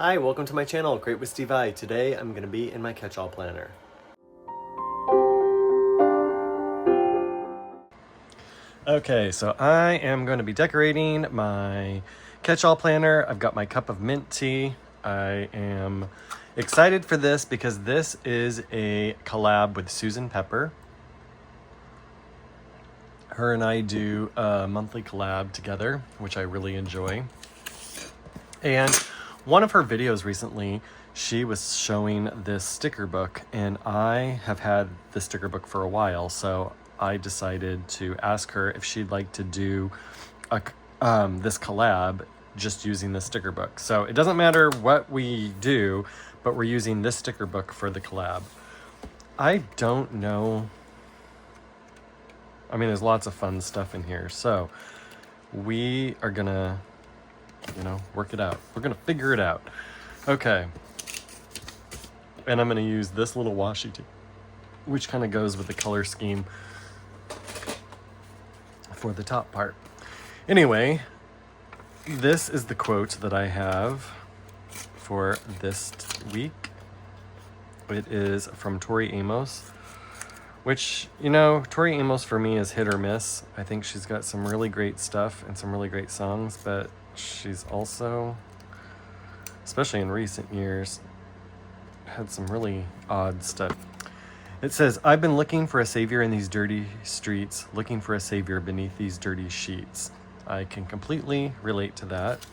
Hi, welcome to my channel, Great with Steve I. Today I'm going to be in my catch-all planner. Okay, so I am going to be decorating my catch-all planner. I've got my cup of mint tea. I am excited for this because this is a collab with Susan Pepper. Her and I do a monthly collab together, which I really enjoy. And one of her videos recently, she was showing this sticker book, and I have had the sticker book for a while, so I decided to ask her if she'd like to do this collab just using the sticker book. So it doesn't matter what we do, but we're using this sticker book for the collab. I don't know. I mean, there's lots of fun stuff in here, so we are gonna work it out. We're gonna figure it out. Okay. And I'm gonna use this little washi tape, which kind of goes with the color scheme for the top part. Anyway, this is the quote that I have for this week. It is from Tori Amos, which, Tori Amos for me is hit or miss. I think she's got some really great stuff and some really great songs, but she's also, especially in recent years, had some really odd stuff. It says, "I've been looking for a savior in these dirty streets, looking for a savior beneath these dirty sheets." I can completely relate to that,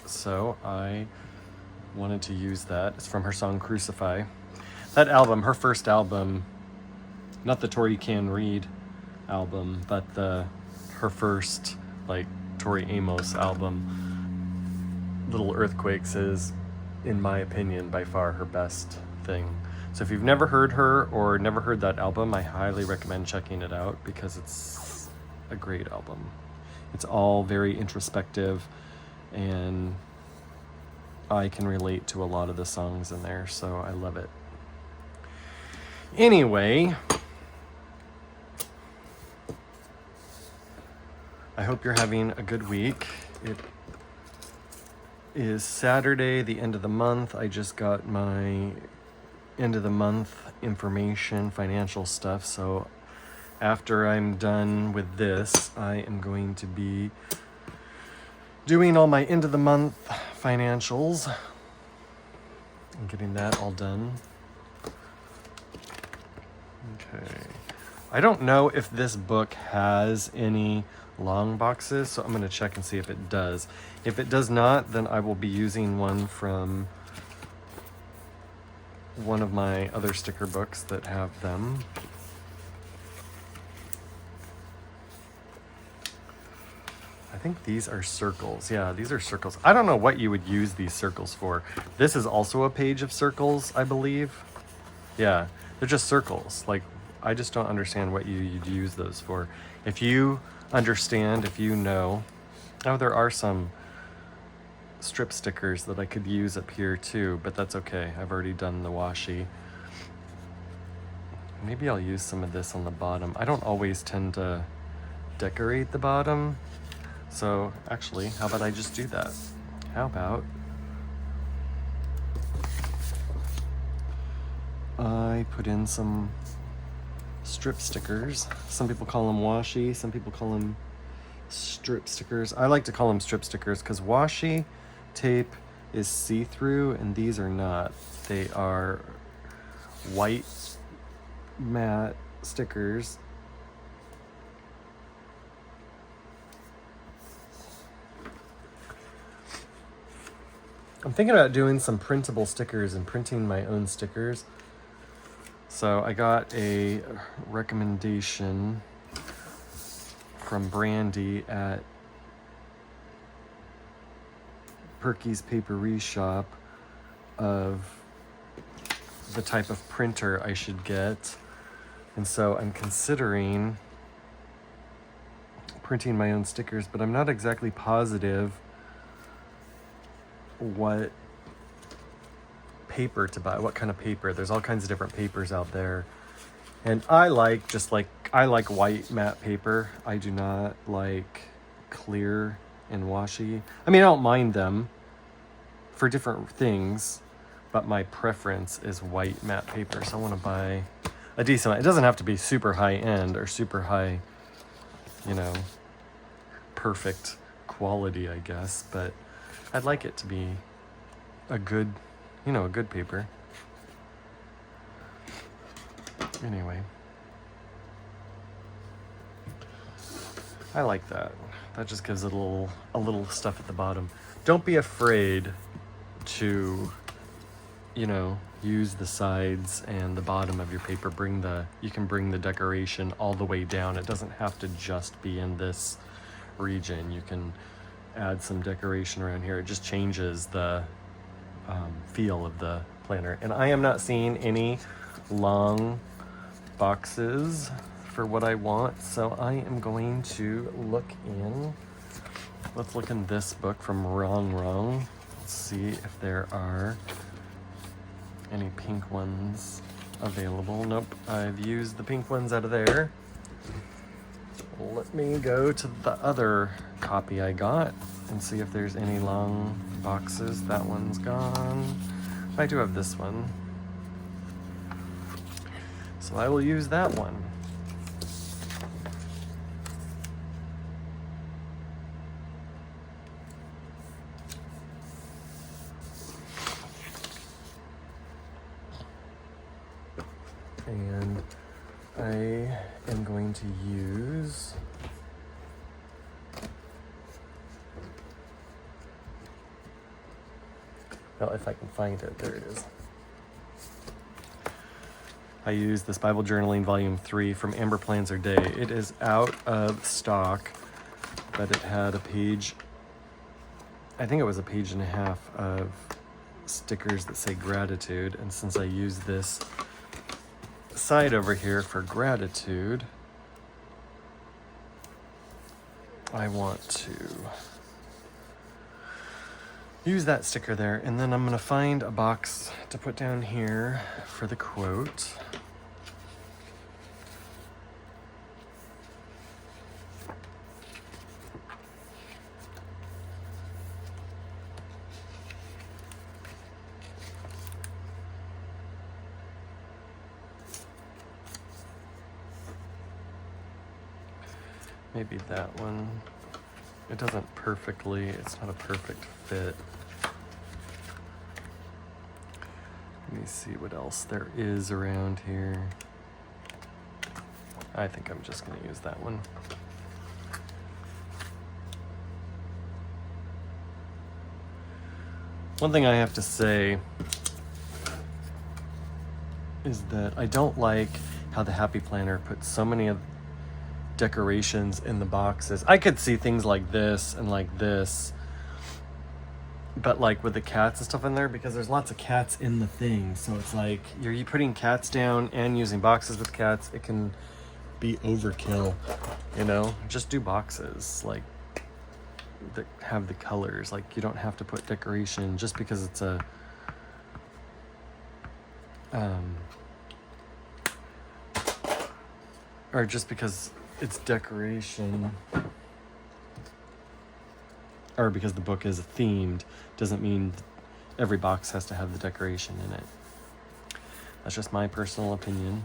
so I wanted to use that. It's from her song Crucify. That album, her first album, not the Tori Can Read album, but her first Tori Amos album, Little Earthquakes, is, in my opinion, by far her best thing. So if you've never heard her or never heard that album, I highly recommend checking it out because it's a great album. It's all very introspective, and I can relate to a lot of the songs in there, so I love it. Anyway, I hope you're having a good week. It is Saturday, the end of the month. I just got my end of the month information, financial stuff. So after I'm done with this, I am going to be doing all my end of the month financials and getting that all done. Okay. I don't know if this book has any long boxes, so I'm going to check and see if it does. If it does not, then I will be using one from one of my other sticker books that have them. I think these are circles. Yeah, these are circles. I don't know what you would use these circles for. This is also a page of circles, I believe. Yeah, they're just circles. I just don't understand what you'd use those for. If you understand, if you know. Oh, there are some strip stickers that I could use up here too, but that's okay. I've already done the washi. Maybe I'll use some of this on the bottom. I don't always tend to decorate the bottom. So actually, how about I just do that? How about I put in some strip stickers. Some people call them washi, some people call them strip stickers. I like to call them strip stickers because washi tape is see-through and these are not. They are white matte stickers. I'm thinking about doing some printable stickers and printing my own stickers. So I got a recommendation from Brandy at Perky's Papery Shop of the type of printer I should get. And so I'm considering printing my own stickers, but I'm not exactly positive what paper to buy, what kind of paper. There's all kinds of different papers out there, and I like white matte paper. I do not like clear and washi. I mean, I don't mind them, for different things, but my preference is white matte paper. So I want to buy a decent, it doesn't have to be super high end or super high, you know, perfect quality, I guess, but I'd like it to be a good, you know, a good paper. Anyway, I like that. That just gives it a little stuff at the bottom. Don't be afraid to, you know, use the sides and the bottom of your paper. You can bring the decoration all the way down. It doesn't have to just be in this region. You can add some decoration around here. It just changes the feel of the planner. And I am not seeing any long boxes for what I want, so I am going to look in. Let's look in this book from Wrong. Let's see if there are any pink ones available. Nope, I've used the pink ones out of there. Let me go to the other copy I got and see if there's any long boxes. That one's gone. I do have this one, so I will use that one. And I am going to use well, if I can find it, there it is. I used this Bible Journaling Volume 3 from Amber Plans Her Day. It is out of stock, but it had a page, I think it was a page and a half of stickers that say gratitude. And since I use this side over here for gratitude, I want to use that sticker there, and then I'm going to find a box to put down here for the quote. Maybe that one. It doesn't perfectly, it's not a perfect fit. Let me see what else there is around here. I think I'm just going to use that one. One thing I have to say is that I don't like how the Happy Planner puts so many of decorations in the boxes. I could see things like this and like this, but like with the cats and stuff in there, because there's lots of cats in the thing, so it's like you're putting cats down and using boxes with cats. It can be overkill, you know. Just do boxes like that have the colors. Like, you don't have to put decoration just because it's a or just because it's decoration, or because the book is themed, doesn't mean every box has to have the decoration in it. That's just my personal opinion.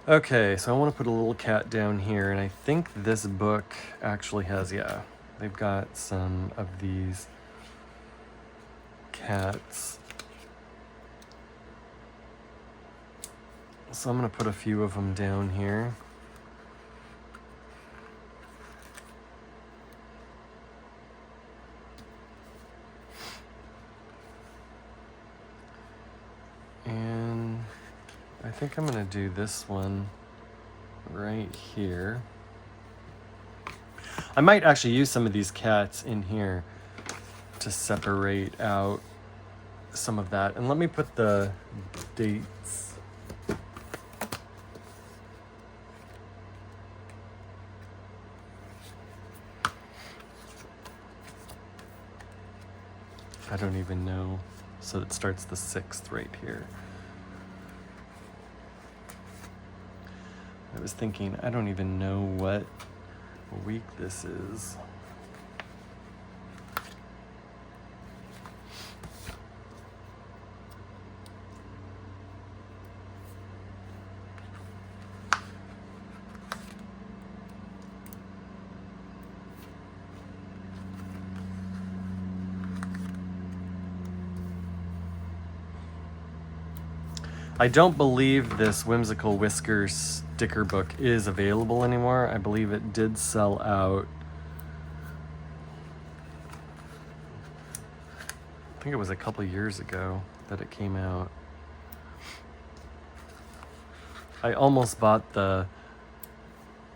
Okay, so I want to put a little cat down here, and I think this book actually has, yeah, they've got some of these cats. So I'm going to put a few of them down here. And I think I'm going to do this one right here. I might actually use some of these cats in here to separate out some of that. And let me put the dates. I don't even know. So it starts the 6th right here. I was thinking, I don't even know what week this is. I don't believe this Whimsical Whiskers sticker book is available anymore. I believe it did sell out. I think it was a couple years ago that it came out. I almost bought the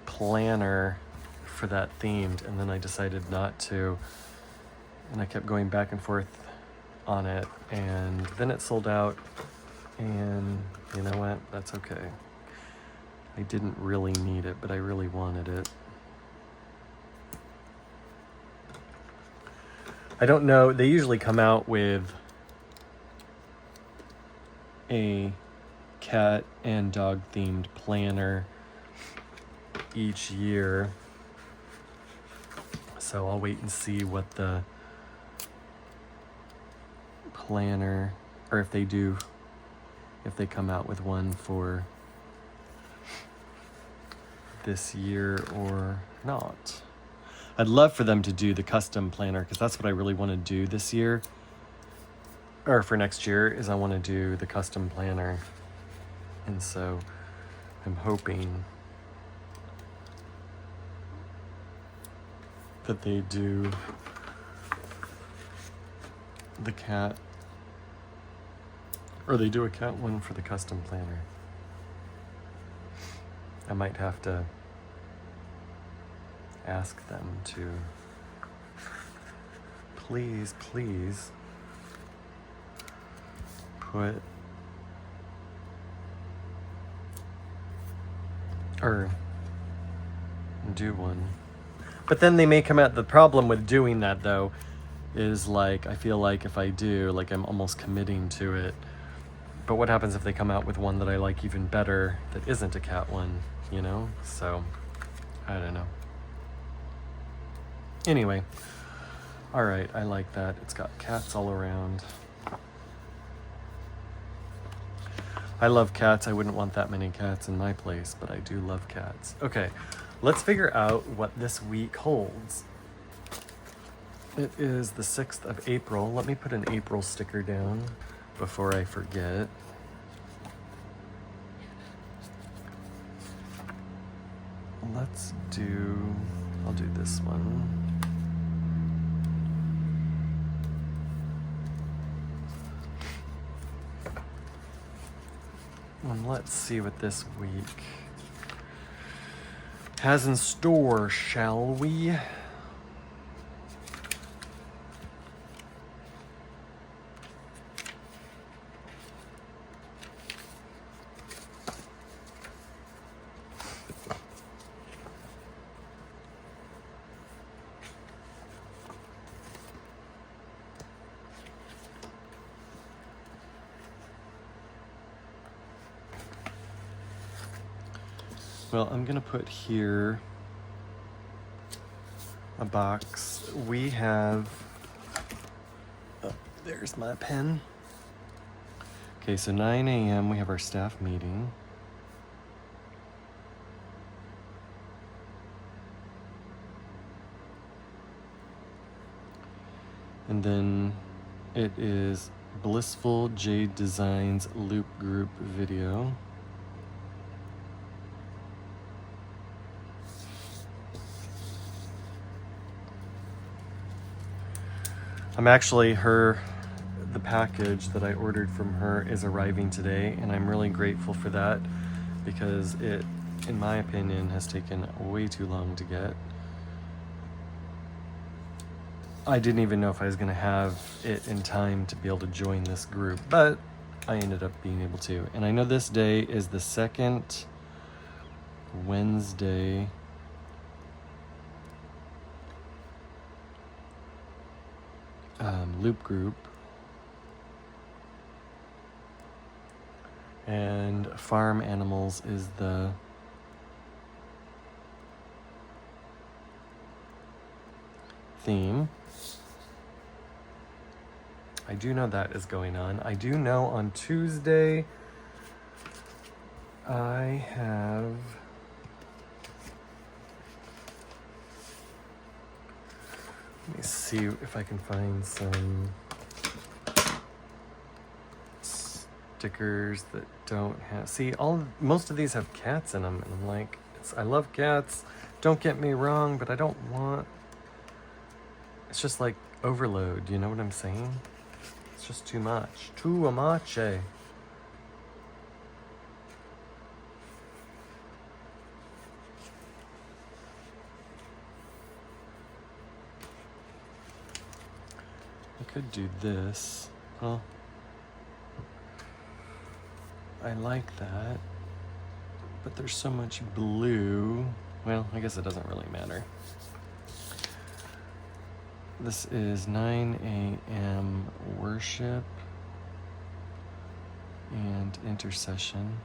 planner for that themed, and then I decided not to. And I kept going back and forth on it, and then it sold out. And you know what? That's okay. I didn't really need it, but I really wanted it. I don't know. They usually come out with a cat and dog themed planner each year. So I'll wait and see what the planner, or if they do, if they come out with one for this year or not. I'd love for them to do the custom planner, because that's what I really want to do this year, or for next year, is I want to do the custom planner. And so I'm hoping that they do the cat, or they do a cat one for the custom planner. I might have to ask them to please put, or do one. But then they may come out, the problem with doing that though is, like, I feel like if I do, like, I'm almost committing to it. But what happens if they come out with one that I like even better that isn't a cat one, you know? So, I don't know. Anyway, all right, I like that. It's got cats all around. I love cats. I wouldn't want that many cats in my place, but I do love cats. Okay, let's figure out what this week holds. It is the 6th of April. Let me put an April sticker down before I forget. I'll do this one. And let's see what this week has in store, shall we? Well, I'm gonna put here a box. We have, oh, there's my pen. Okay, so 9 a.m. we have our staff meeting. And then it is Blissful Jade Designs Loop Group video. I'm actually, the package that I ordered from her is arriving today, and I'm really grateful for that, because it, in my opinion, has taken way too long to get. I didn't even know if I was going to have it in time to be able to join this group, but I ended up being able to. And I know this day is the second Wednesday loop group, and farm animals is the theme. I do know that is going on. I do know on Tuesday I have let me see if I can find some stickers that don't have, see, most of these have cats in them, and I'm like, I love cats, don't get me wrong, but I don't want, it's just like overload, you know what I'm saying? It's just too much. Too much, eh? I could do this. Well, I like that, but there's so much blue. Well, I guess it doesn't really matter. This is 9 a.m. worship and intercession.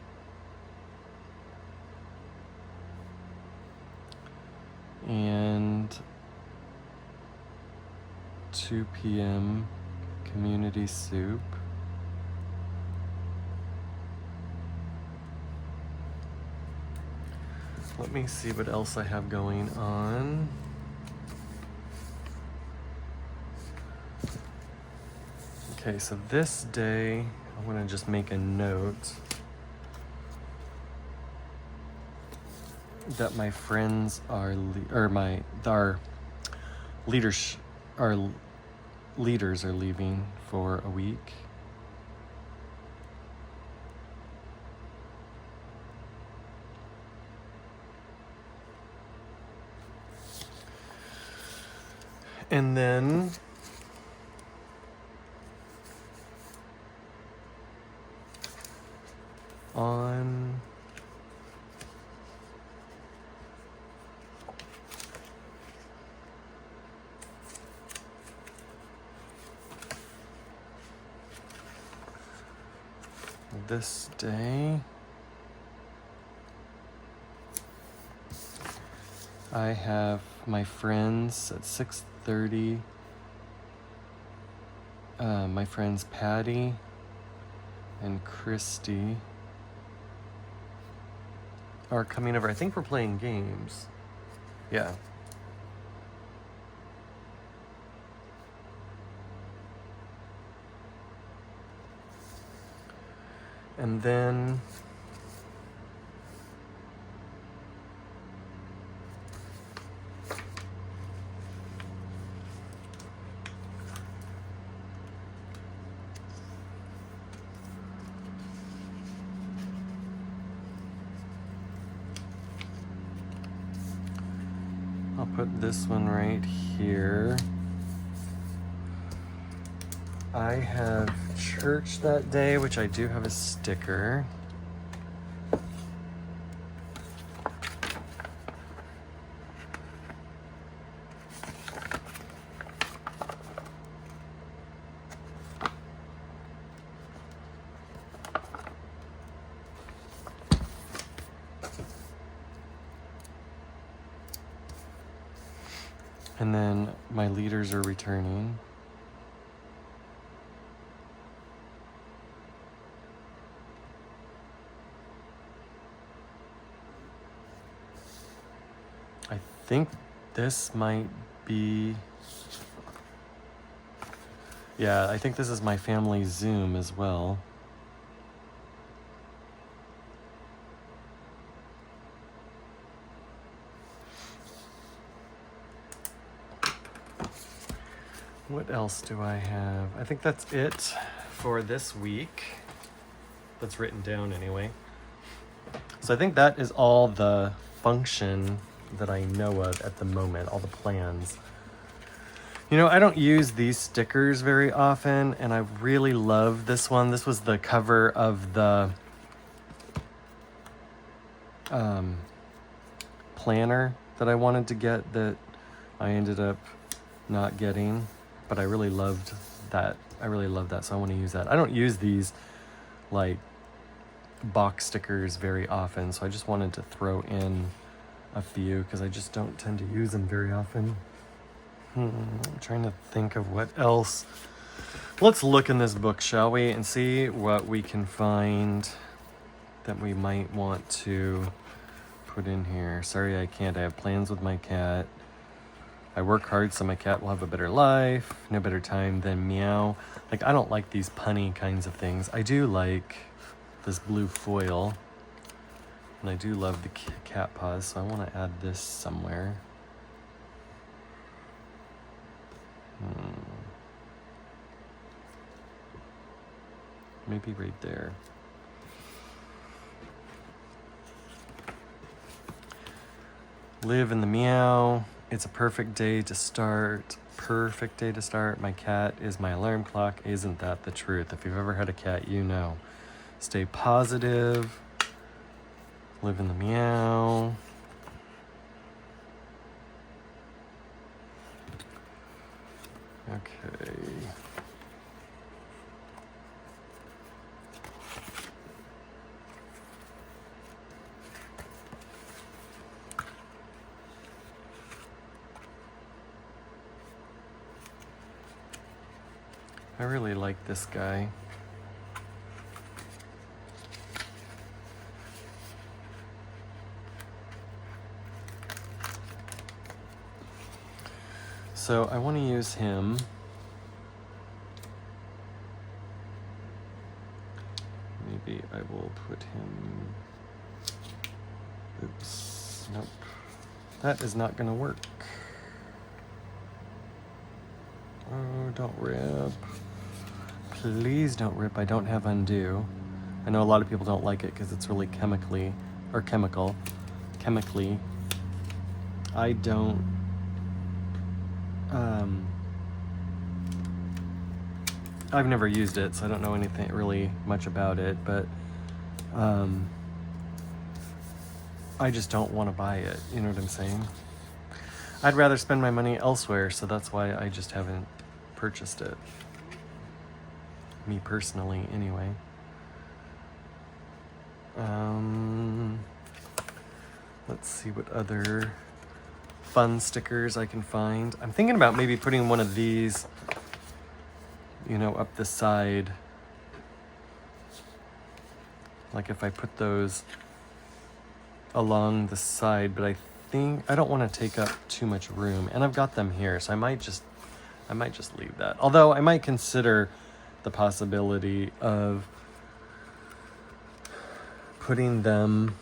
And 2 p.m. community soup. Let me see what else I have going on. Okay, so this day, I'm gonna just make a note that my friends are, our leaders are leaving for a week. And then on this day, I have my friends at 6:30. My friends Patty and Christy are coming over. I think we're playing games. Yeah. And then I'll put this one right here. I have church that day, which I do have a sticker. And then my leaders are returning. I think this might be, yeah, I think this is my family Zoom as well. What else do I have? I think that's it for this week. That's written down anyway. So I think that is all the function that I know of at the moment, all the plans. You know, I don't use these stickers very often, and I really love this one. This was the cover of the planner that I wanted to get that I ended up not getting, but I really loved that. So I want to use that. I don't use these like box stickers very often, so I just wanted to throw in a few because I just don't tend to use them very often. I'm trying to think of what else. Let's look in this book, shall we, and see what we can find that we might want to put in here. Sorry, I can't. I have plans with my cat. I work hard so my cat will have a better life. No better time than meow. Like, I don't like these punny kinds of things. I do like this blue foil. And I do love the cat paws, so I want to add this somewhere. Maybe right there. Live in the meow. It's a perfect day to start. Perfect day to start. My cat is my alarm clock. Isn't that the truth? If you've ever had a cat, you know. Stay positive. Live in the meow. Okay. I really like this guy. So I want to use him. Maybe I will put him... Oops. Nope. That is not going to work. Oh, don't rip. Please don't rip. I don't have undo. I know a lot of people don't like it because it's really chemically. I don't... I've never used it, so I don't know anything really much about it, but I just don't want to buy it. You know what I'm saying? I'd rather spend my money elsewhere, so that's why I just haven't purchased it. Me personally, anyway. Let's see what other fun stickers I can find. I'm thinking about maybe putting one of these, you know, up the side. Like if I put those along the side, but I think I don't want to take up too much room, and I've got them here, so I might just leave that. Although I might consider the possibility of putting them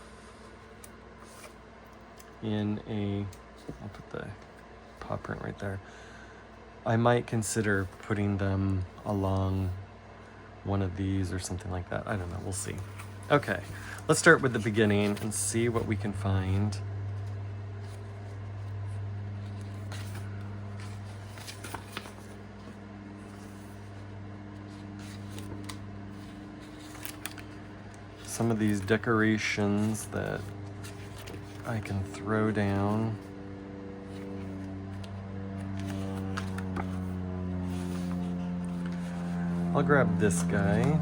in a, I'll put the paw print right there. I might consider putting them along one of these or something like that. I don't know, we'll see. Okay, let's start with the beginning and see what we can find. Some of these decorations that I can throw down. I'll grab this guy.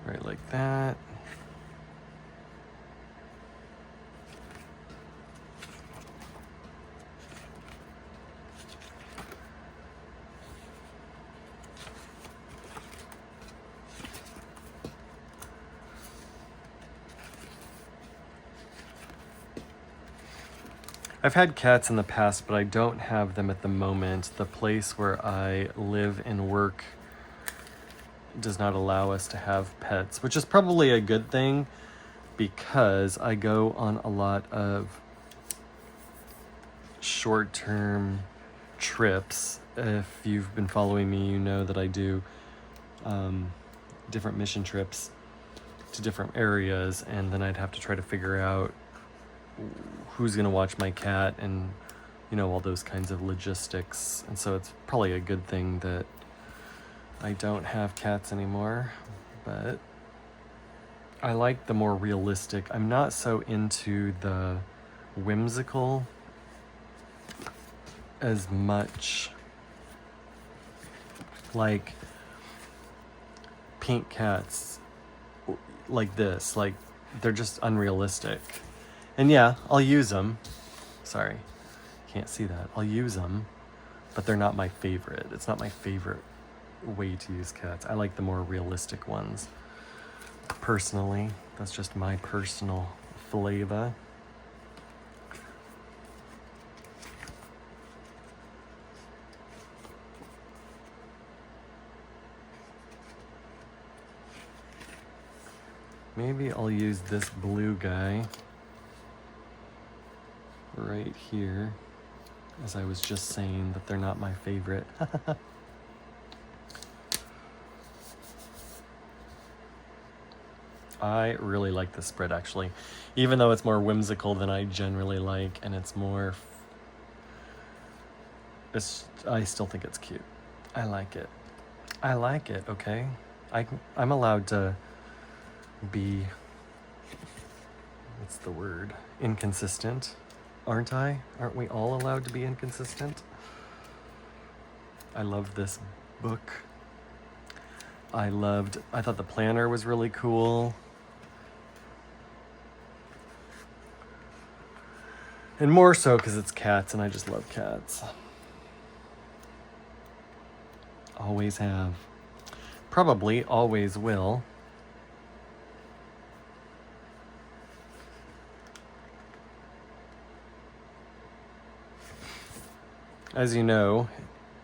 Right like that. I've had cats in the past, but I don't have them at the moment. The place where I live and work does not allow us to have pets, which is probably a good thing because I go on a lot of short-term trips. If you've been following me, you know that I do different mission trips to different areas, and then I'd have to try to figure out who's going to watch my cat and, you know, all those kinds of logistics. And so it's probably a good thing that I don't have cats anymore, but I like the more realistic. I'm not so into the whimsical as much. Like pink cats like this, like they're just unrealistic. And yeah, I'll use them. Sorry, can't see that. I'll use them, but they're not my favorite. It's not my favorite way to use cats. I like the more realistic ones. Personally, that's just my personal flavor. Maybe I'll use this blue guy right here, as I was just saying that they're not my favorite. I really like this spread, actually, even though it's more whimsical than I generally like, and it's more, I still think it's cute. I like it. I like it, okay? I'm allowed to be, what's the word? Inconsistent, aren't I? Aren't we all allowed to be inconsistent? I love this book. I thought the planner was really cool. And more so because it's cats, and I just love cats. Always have. Probably always will. As you know,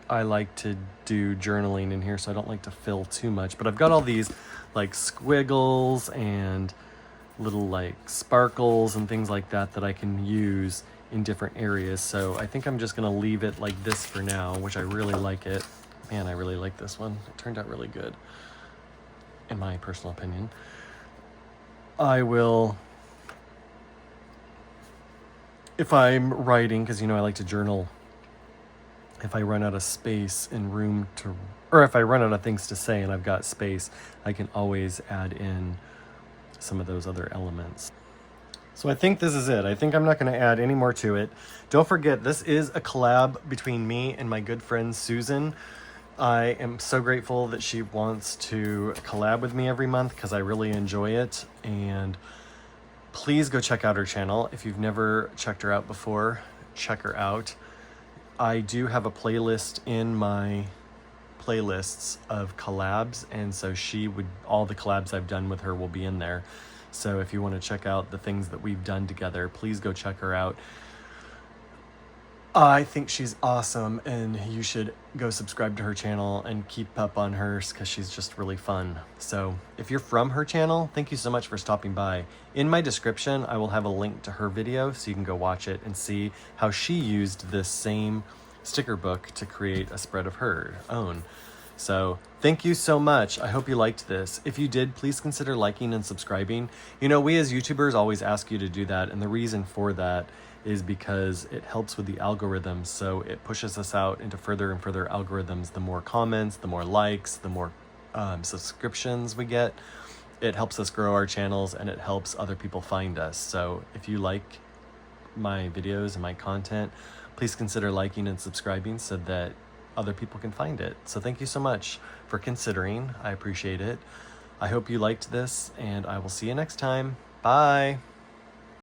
I like to do journaling in here, so I don't like to fill too much. But I've got all these like squiggles and little like sparkles and things like that that I can use in different areas. So I think I'm just gonna leave it like this for now, which I really like it. Man, I really like this one. It turned out really good, in my personal opinion. I will, if I'm writing, because you know I like to journal, if I run out of space and room to, or if I run out of things to say and I've got space, I can always add in some of those other elements. So I think this is it. I think I'm not going to add any more to it. Don't forget, this is a collab between me and my good friend Susan. I am so grateful that she wants to collab with me every month because I really enjoy it. And please go check out her channel. If you've never checked her out before, check her out. I do have a playlist in my playlists of collabs, and so all the collabs I've done with her will be in there. So if you want to check out the things that we've done together, please go check her out. I think she's awesome, and you should go subscribe to her channel and keep up on hers because she's just really fun. So if you're from her channel, thank you so much for stopping by. In my description, I will have a link to her video so you can go watch it and see how she used this same sticker book to create a spread of her own. So thank you so much. I hope you liked this. If you did, please consider liking and subscribing. You know, we as YouTubers always ask you to do that, and the reason for that is because it helps with the algorithms. So it pushes us out into further and further algorithms. The more comments, the more likes, the more subscriptions we get. It helps us grow our channels, and it helps other people find us. So if you like my videos and my content, please consider liking and subscribing so that other people can find it. So thank you so much for considering. I appreciate it. I hope you liked this, and I will see you next time. Bye.